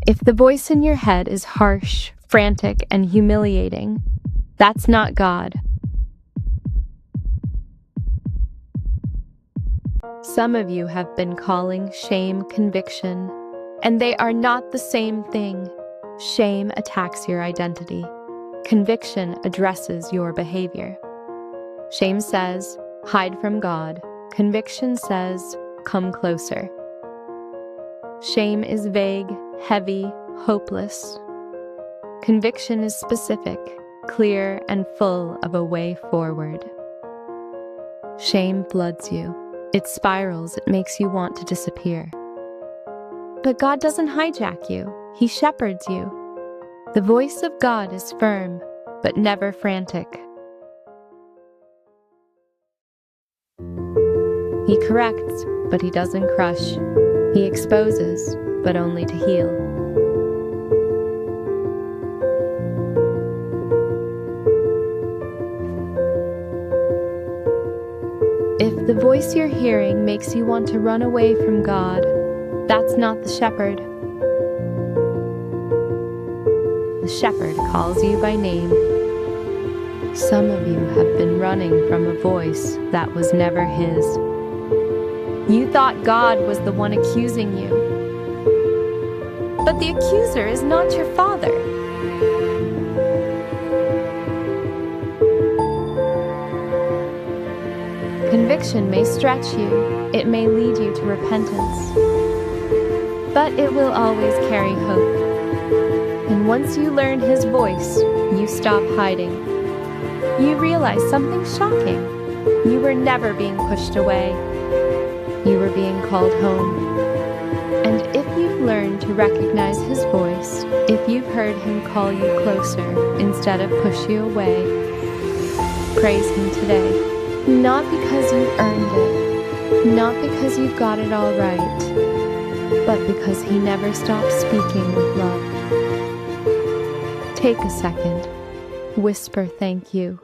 If the voice in your head is harsh, frantic, and humiliating, that's not God. Some of you have been calling shame conviction, and they are not the same thing. Shame attacks your identity. Conviction addresses your behavior. Shame says, hide from God. Conviction says, come closer. Shame is vague, heavy, hopeless. Conviction is specific, clear, and full of a way forward. Shame floods you. It spirals, it makes you want to disappear. But God doesn't hijack you. He shepherds you. The voice of God is firm, but never frantic. He corrects, but he doesn't crush. He exposes, but only to heal. If the voice you're hearing makes you want to run away from God, that's not the shepherd. The shepherd calls you by name. Some of you have been running from a voice that was never his. You thought God was the one accusing you. But the accuser is not your father. Conviction may stretch you, it may lead you to repentance, but it will always carry hope. And once you learn his voice, you stop hiding. You realize something shocking. You were never being pushed away. You were being called home. And if you've learned to recognize his voice, if you've heard him call you closer instead of push you away, praise him today. Not because you've earned it, not because you've got it all right, but because he never stops speaking with love. Take a second, whisper thank you.